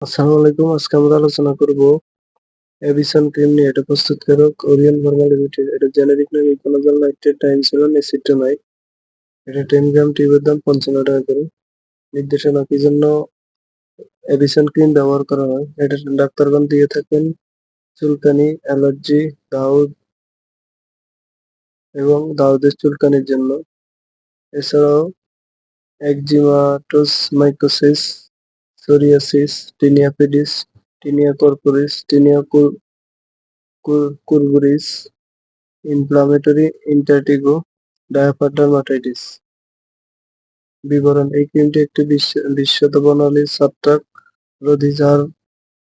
আসসালামু আলাইকুম। আজকে আমরা আলোচনা করব এভিসন ক্রিম নিয়ে। এটা প্রস্তুতকারক ওরিয়ন ফার্মা লিমিটেড। এটা জেনেরিক নাম ইকোনোজল নাইট্রেট ডাইমেথিয়ন এসিটোনাইট। এটা 10 গ্রাম টিউবের দাম 55 টাকা করে। নির্দেশনা কি জন্য এভিসন ক্রিম ব্যবহার করা হয়? এটা ডাক্তারগণ দিয়ে থাকেন চুলকানি, অ্যালার্জি, দাউদ এবং দাউদের চুলকানির জন্য। এছাড়াও eczematous mycosis, psoriasis, tinea pedis, tinea corporis, tinea cruris, inflammatory intertrigo, diaper dermatitis. বিবরণ: এই ক্রিমটি একটি বিশ্বত বর্ণালী ছত্রাক রোধী যার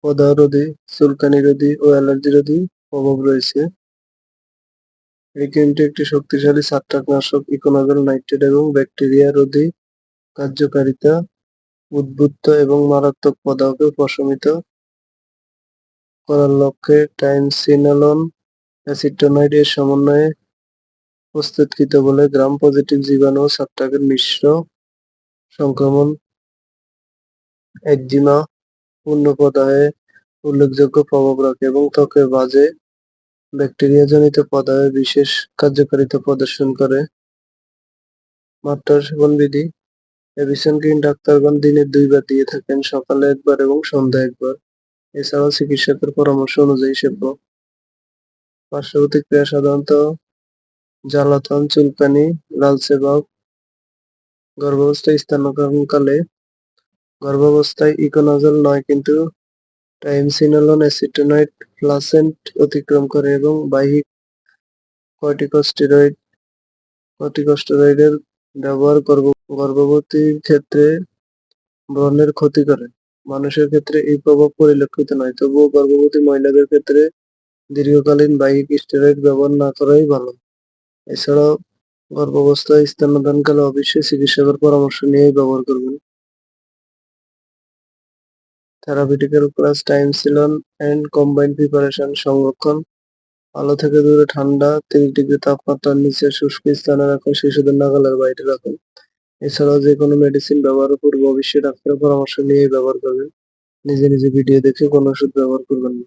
প্রদাহ রোধী, চুলকানি রোধী ও অ্যালার্জি রোধী প্রভাব রয়েছে। এই ক্রিমটি একটি শক্তিশালী ছত্রাকনাশক ইকোনোজল নাইট্রেট এবং ব্যাকটেরিয়া রোধী কার্যকারিতা, উদ্বুদ্ধ এবং মারাত্মক প্রদাহকে প্রশমিত করার লক্ষ্যে ট্রাইমসিনোলন অ্যাসিটোনাইড এর সমন্বয়ে প্রস্তুতকৃত বলে গ্রাম পজিটিভ জীবাণু ও ছত্রাকের মিশ্র সংক্রমণ একজিমা পূর্ণ প্রদাহে উল্লেখযোগ্য প্রভাব রাখে এবং ত্বকের বাজে ব্যাকটেরিয়াজনিত প্রদাহে বিশেষ কার্যকারিতা প্রদর্শন করে। মাত্রা সেবন বিধি: এভিসন ক্রিম ডাক্তারগণ দিনে 2 বার দিয়ে থাকেন, সকালে 1 বার এবং সন্ধ্যায় 1 বার। এছাড়াও চিকিৎসকের পরামর্শ অনুযায়ী সেব্য। পার্শ্ব প্রতিক্রিয়া সাধারণত জ্বালাতন, চুলকানি, লালচে ভাব। গর্ভাবস্থায় ইকোনোজল নয় কিন্তু ট্রাইমসিনোলন অ্যাসিটোনাইট প্লাসেন্ট অতিক্রম করে এবং বাহ্যিক কর্টিকস্টেরয়েডের ব্যবহার গর্ভবতীর ক্ষেত্রে ব্রণের ক্ষতি করে। মানুষের ক্ষেত্রে এই প্রভাব পরিলক্ষিত নয়, তবুও গর্ভবতী মহিলাদের ক্ষেত্রে দীর্ঘকালীন বাহ্যিক স্টেরয়েড ব্যবহার না করাই ভালো। এছাড়াও গর্ভাবস্থায় স্তন্যদানকালে অবশ্যই চিকিৎসকের পরামর্শ নিয়েই ব্যবহার করবেন। থেরাপিউটিক্যাল ক্লাস: টাইমসিলন এন্ড কম্বাইন্ড প্রিপারেশন। সংরক্ষণ: আলো থেকে দূরে, ঠান্ডা 30 ডিগ্রি তাপমাত্রার নিচে শুষ্ক স্থানে রাখুন, শিশুদের নাগালের বাইরে রাখুন। এছাড়াও যে কোনো মেডিসিন ব্যবহারের পূর্বে অবশ্যই ডাক্তারের পরামর্শ নিয়েই ব্যবহার করবেন। নিজে নিজে ভিডিও দেখে কোনো ওষুধ ব্যবহার করবেন না।